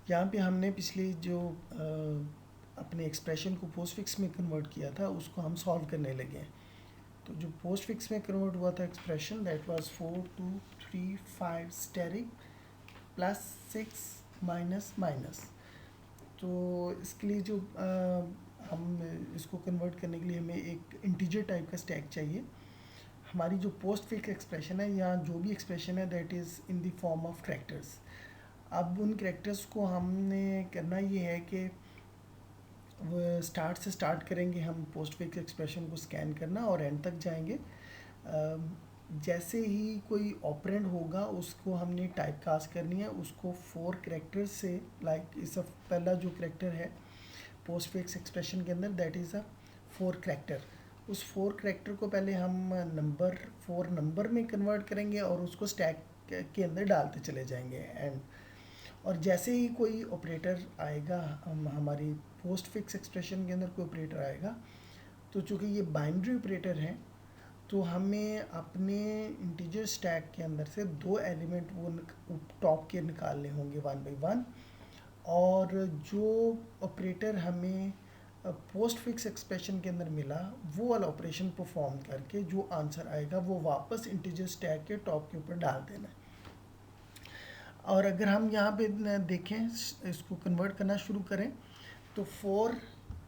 यहाँ पे हमने पिछले जो अपने एक्सप्रेशन को पोस्ट फिक्स में कन्वर्ट किया था उसको हम सॉल्व करने लगे हैं। तो जो पोस्ट फिक्स में कन्वर्ट हुआ था expression that was 4 2 3 5 asterisk plus 6 minus minus. तो इसके लिए जो हम इसको कन्वर्ट करने के लिए हमें एक इंटीजर टाइप का स्टैक चाहिए। हमारी जो पोस्ट फिक्स एक्सप्रेशन है या जो भी एक्सप्रेशन है that is in the form of characters. अब उन करैक्टर्स को हमने करना ये है कि वो स्टार्ट से स्टार्ट करेंगे हम पोस्ट फिक्स एक्सप्रेशन को स्कैन करना और एंड तक जाएंगे। जैसे ही कोई ऑपरेंड होगा उसको हमने टाइप कास्ट करनी है, उसको 4 करैक्टर्स से लाइक इस पहला जो करैक्टर है पोस्ट फिक्स एक्सप्रेशन के अंदर दैट इज़ अ 4 करैक्टर। उस 4 करैक्टर को पहले हम नंबर 4 नंबर में कन्वर्ट करेंगे और उसको स्टैक के अंदर डालते चले जाएंगे एंड। और जैसे ही कोई ऑपरेटर आएगा हमारी पोस्ट फिक्स एक्सप्रेशन के अंदर कोई ऑपरेटर आएगा तो चूँकि ये बाइनरी ऑपरेटर है तो हमें अपने इंटीजर स्टैक के अंदर से 2 एलिमेंट वो टॉप के निकालने होंगे 1 बाई 1। और जो ऑपरेटर हमें पोस्ट फिक्स एक्सप्रेशन के अंदर मिला वो वाला ऑपरेशन परफॉर्म करके जो आंसर आएगा वो वापस इंटीजर स्टैक के टॉप के ऊपर डाल देना है। और अगर हम यहाँ पे देखें इसको कन्वर्ट करना शुरू करें तो 4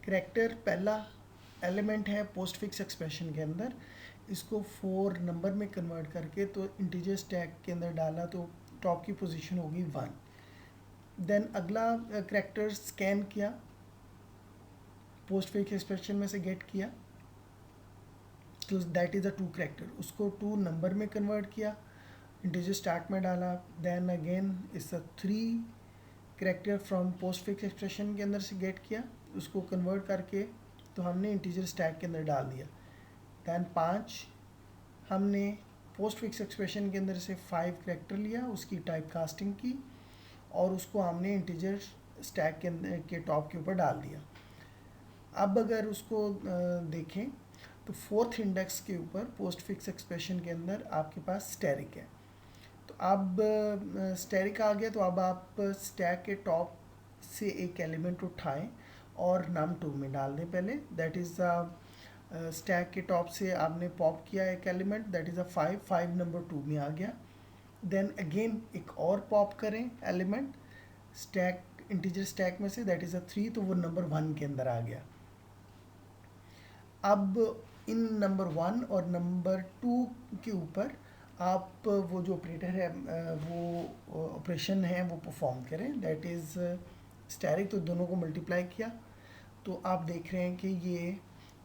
करैक्टर पहला एलिमेंट है पोस्ट फिक्स एक्सप्रेशन के अंदर, इसको 4 नंबर में कन्वर्ट करके तो इंटीजर स्टैक के अंदर डाला तो टॉप की पोजीशन होगी 1। देन अगला करैक्टर स्कैन किया पोस्ट फिक्स एक्सप्रेशन में से गेट किया तो दैट इज़ अ 2 करैक्टर, उसको 2 नंबर में कन्वर्ट किया इंटीजर स्टैक में डाला। देन अगेन इस 3 character from post fix expression के अंदर से गेट किया, उसको कन्वर्ट करके तो हमने इंटीजर स्टैक के अंदर डाल दिया। दैन 5 हमने पोस्ट फिक्स एक्सप्रेशन के अंदर से 5 करैक्टर लिया, उसकी टाइप कास्टिंग की और उसको हमने इंटीजर स्टैक के अंदर के टॉप के ऊपर डाल दिया। अब अगर उसको देखें तो 4th इंडेक्स के ऊपर पोस्ट फिक्स एक्सप्रेशन के अंदर आपके पास स्टेरिक है। तो अब स्टेरिक आ गया तो अब आप स्टैक के टॉप से एक एलिमेंट उठाएं और नम 2 में डाल दें पहले। दैट इज़ स्टैक के टॉप से आपने पॉप किया एक एलिमेंट दैट इज़ 5 नंबर 2 में आ गया। देन अगेन एक और पॉप करें एलिमेंट स्टैक इंटीजर स्टैक में से दैट इज़ 3 तो वो नंबर 1 के अंदर आ गया। अब इन नंबर 1 और नंबर 2 के ऊपर आप वो जो ऑपरेटर है वो ऑपरेशन है वो परफॉर्म करें दैट इज़ स्टैरिक, तो दोनों को मल्टीप्लाई किया तो आप देख रहे हैं कि ये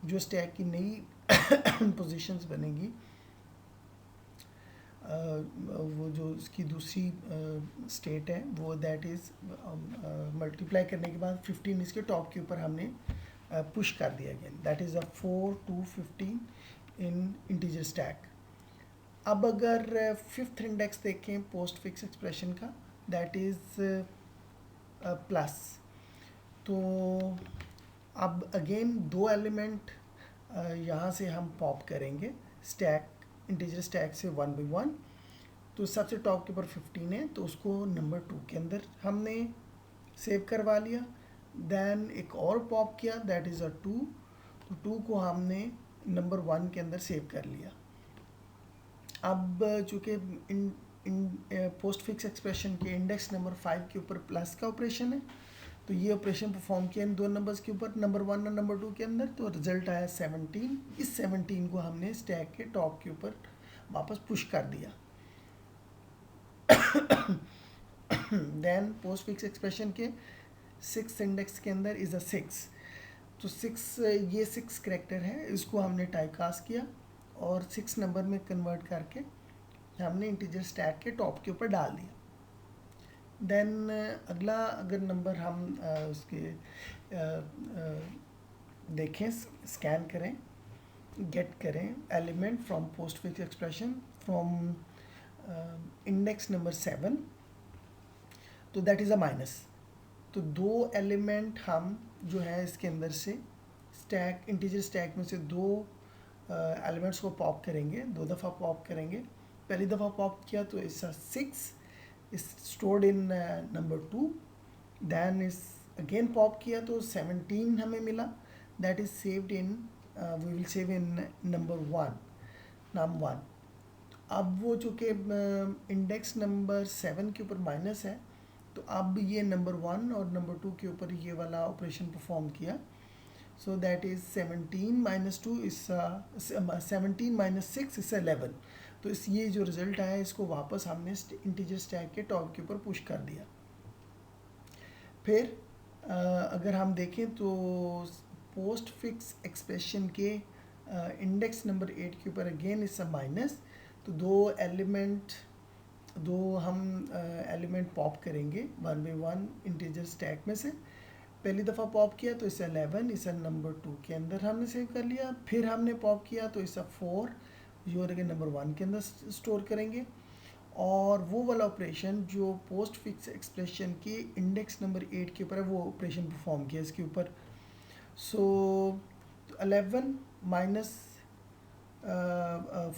जो स्टैक की नई पोजीशंस बनेगी वो जो इसकी दूसरी स्टेट है वो दैट इज़ मल्टीप्लाई करने के बाद 15 इसके टॉप के ऊपर हमने पुश कर दिया again that is 4 2 15 in integer stack. अब अगर 5th इंडेक्स देखें पोस्ट फिक्स एक्सप्रेशन का दैट इज़ प्लस, तो अब अगेन 2 एलिमेंट यहाँ से हम पॉप करेंगे स्टैक इंटीजर स्टैक से 1 बाई 1। तो सबसे टॉप के ऊपर 15 है तो उसको नंबर 2 के अंदर हमने सेव करवा लिया। देन एक और पॉप किया दैट इज़ 2, तो 2 को हमने नंबर 1 के अंदर सेव कर लिया। अब चूँकि इन पोस्ट फिक्स एक्सप्रेशन के इंडेक्स नंबर 5 के ऊपर प्लस का ऑपरेशन है तो ये ऑपरेशन परफॉर्म किया इन 2 नंबर्स के ऊपर नंबर 1 और नंबर 2 के अंदर, तो रिजल्ट आया 17। इस 17 को हमने स्टैक के टॉप के ऊपर वापस पुश कर दिया। देन पोस्ट फिक्स एक्सप्रेशन के 6 इंडेक्स के अंदर इज़ 6, तो 6 ये 6 करैक्टर है इसको हमने टाइप कास्ट किया और 6 नंबर में कन्वर्ट करके हमने इंटीजर स्टैक के टॉप के ऊपर डाल दिया। देन अगला अगर नंबर हम उसके देखें स्कैन करें गेट करें element from post fix expression from index number 7 तो दैट इज़ माइनस। तो 2 एलिमेंट हम जो है इसके अंदर से स्टैक इंटीजर स्टैक में से 2 एलिमेंट्स को पॉप करेंगे, 2 दफ़ा पॉप करेंगे। पहली दफ़ा पॉप किया तो इसका 6 is stored in number 2 then इस अगेन पॉप किया तो 17 हमें मिला, that is saved in, we will save in number 1, नाम 1। अब वो चूँकि इंडेक्स नंबर 7 के ऊपर माइनस है, तो अब ये नंबर 1 और नंबर 2 के ऊपर ये वाला ऑपरेशन परफॉर्म किया। सो दैट इज़ 17 माइनस 2 इस 17 माइनस 6 इस 11। तो इस ये जो रिज़ल्ट आया इसको वापस हमने इंटीजर स्टैक के टॉप के ऊपर पुश कर दिया। फिर अगर हम देखें तो पोस्ट फिक्स एक्सप्रेशन के इंडेक्स नंबर 8 के ऊपर अगेन इस माइनस, तो दो हम एलिमेंट पॉप करेंगे 1 बाई 1 इंटीजर स्टैक में से। पहली दफ़ा पॉप किया तो इसे 11 इसे नंबर 2 के अंदर हमने सेव कर लिया। फिर हमने पॉप किया तो इसे 4 जो नंबर 1 के अंदर स्टोर करेंगे। और वो वाला ऑपरेशन जो पोस्ट फिक्स एक्सप्रेशन के इंडेक्स नंबर 8 के ऊपर है वो ऑपरेशन परफॉर्म किया इसके ऊपर। सो 11 माइनस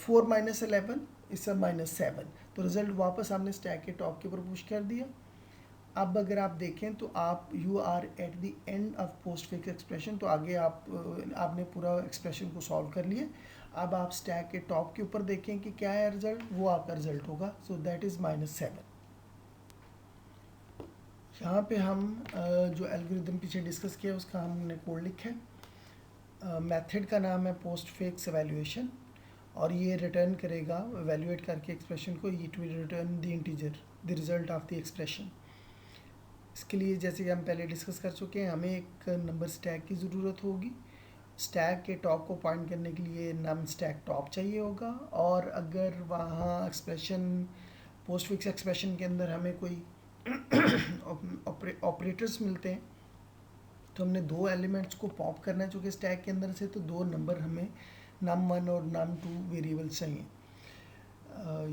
4 माइनस 11 इस माइनस 7, तो रिज़ल्ट वापस हमने स्टैक के टॉप के ऊपर पुश कर दिया। अब अगर आप देखें तो आप you are at the end of postfix expression, तो आगे आपने पूरा एक्सप्रेशन को सॉल्व कर लिया। अब आप स्टैक के टॉप के ऊपर देखें कि क्या है रिज़ल्ट, वो आपका रिज़ल्ट होगा। So that is -7। यहाँ पे हम जो एल्गोरिदम पीछे डिस्कस किया उसका हमने कोड लिखा है। मेथड का नाम है पोस्ट फिक्स एवेल्यूएशन, और ये रिटर्न करेगा एवेल्यूएट करके एक्सप्रेशन को, it will return the integer the result of the expression. इसके लिए जैसे कि हम पहले डिस्कस कर चुके हैं, हमें एक नंबर स्टैक की ज़रूरत होगी। स्टैक के टॉप को पॉइंट करने के लिए नम स्टैक टॉप चाहिए होगा। और अगर वहाँ एक्सप्रेशन पोस्ट फिक्स एक्सप्रेशन के अंदर हमें कोई ऑपरेटर्स मिलते हैं तो हमने दो एलिमेंट्स को पॉप करना है चूँकि स्टैक के अंदर से, तो दो नंबर हमें नम 1 और नम 2 वेरिएबल्स चाहिए।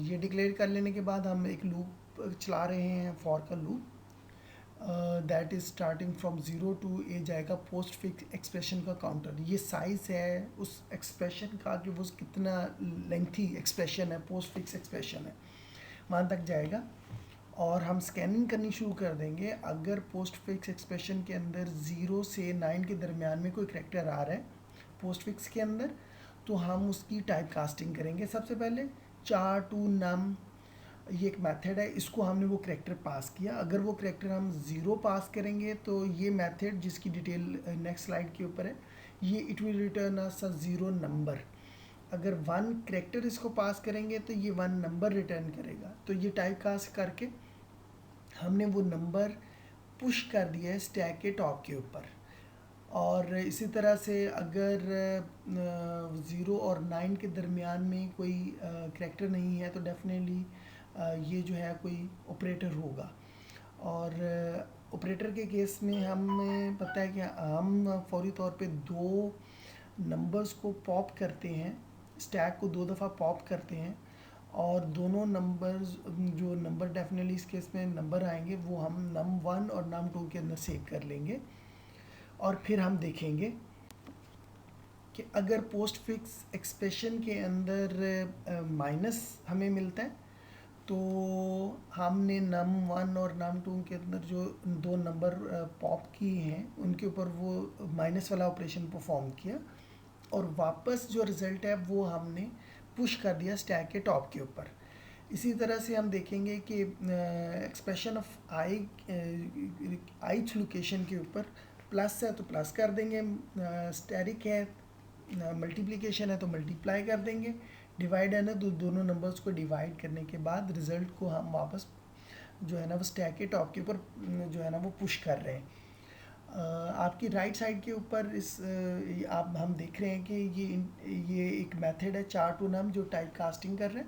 ये डिक्लेयर कर लेने के बाद हम एक लूप चला रहे हैं, फॉर का loop, that is starting from 0 to a जाएगा पोस्ट फिक्स एक्सप्रेशन का काउंटर। ये साइज़ है उस एक्सप्रेशन का कि वो कितना लेंथी एक्सप्रेशन है, पोस्ट फिक्स एक्सप्रेशन है, वहाँ तक जाएगा। और हम स्कैनिंग करनी शुरू कर देंगे। अगर पोस्ट फिक्स एक्सप्रेशन के अंदर 0 से 9 के दरमियान में कोई करैक्टर आ रहा है पोस्ट फिक्स के अंदर, तो हम उसकी टाइप कास्टिंग करेंगे। सबसे पहले char to num, ये एक मेथड है, इसको हमने वो करैक्टर पास किया। अगर वो करैक्टर हम 0 पास करेंगे तो ये मेथड, जिसकी डिटेल नेक्स्ट स्लाइड के ऊपर है, ये it will return us a 0 number. अगर 1 करैक्टर इसको पास करेंगे तो ये 1 नंबर रिटर्न करेगा। तो ये टाइप कास्ट करके हमने वो नंबर पुश कर दिया है स्टैक के टॉप के ऊपर। और इसी तरह से अगर 0 और 9 के दरमियान में कोई करैक्टर नहीं है तो डेफिनेटली ये जो है कोई ऑपरेटर होगा। और ऑपरेटर के केस में हमें पता है कि हम फौरी तौर पे दो नंबर्स को पॉप करते हैं, स्टैक को दो दफ़ा पॉप करते हैं, और दोनों नंबर्स, जो नंबर डेफिनेटली इस केस में नंबर आएंगे वो हम num 1 और num 2 के अंदर सेव कर लेंगे। और फिर हम देखेंगे कि अगर पोस्ट फिक्स एक्सप्रेशन के अंदर माइनस हमें मिलता है तो हमने num 1 और num 2 के अंदर जो दो नंबर पॉप किए हैं उनके ऊपर वो माइनस वाला ऑपरेशन परफॉर्म किया, और वापस जो रिज़ल्ट है वो हमने पुश कर दिया स्टैक के टॉप के ऊपर। इसी तरह से हम देखेंगे कि एक्सप्रेशन ऑफ ith लोकेशन के ऊपर प्लस है तो प्लस कर देंगे, स्टैरिक है, मल्टीप्लिकेशन है तो मल्टीप्लाई कर देंगे, डिवाइड है ना तो दोनों नंबर्स को डिवाइड करने के बाद रिज़ल्ट को हम वापस जो है ना वो स्टैक के टॉप के ऊपर जो है ना वो पुश कर रहे हैं। आपकी राइट साइड के ऊपर आप हम देख रहे हैं कि ये एक मेथड है char to num जो टाइप कास्टिंग कर रहा है।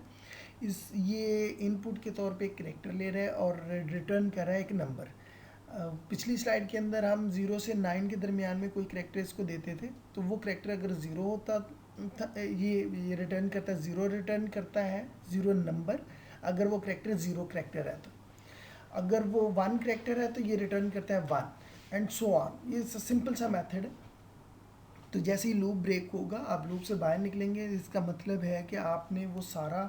ये इनपुट के तौर पे एक करैक्टर ले रहा है और रिटर्न कर रहा है एक नंबर। पिछली स्लाइड के अंदर हम 0 से 9 के दरमियान में कोई करैक्टर इसको देते थे, तो वो करैक्टर अगर 0 होता ये रिटर्न करता है 0, रिटर्न करता है 0 नंबर। अगर वो करैक्टर 0 करैक्टर है तो, अगर वो 1 करैक्टर है तो ये रिटर्न करता है 1, एंड सो ऑन। ये सिंपल सा मेथड है। तो जैसे ही लूप ब्रेक होगा आप लूप से बाहर निकलेंगे, इसका मतलब है कि आपने वो सारा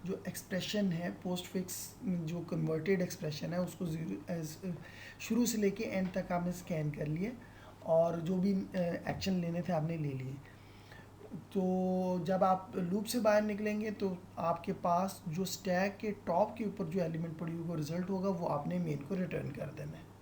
जो एक्सप्रेशन है पोस्ट फिक्स, जो कन्वर्टेड एक्सप्रेशन है उसको शुरू से लेके एंड तक आपने स्कैन कर लिए और जो भी एक्शन लेने थे आपने ले लिए। तो जब आप लूप से बाहर निकलेंगे तो आपके पास जो स्टैक के टॉप के ऊपर जो एलिमेंट पड़ी होगी रिजल्ट होगा वो आपने मेन को रिटर्न कर देना है।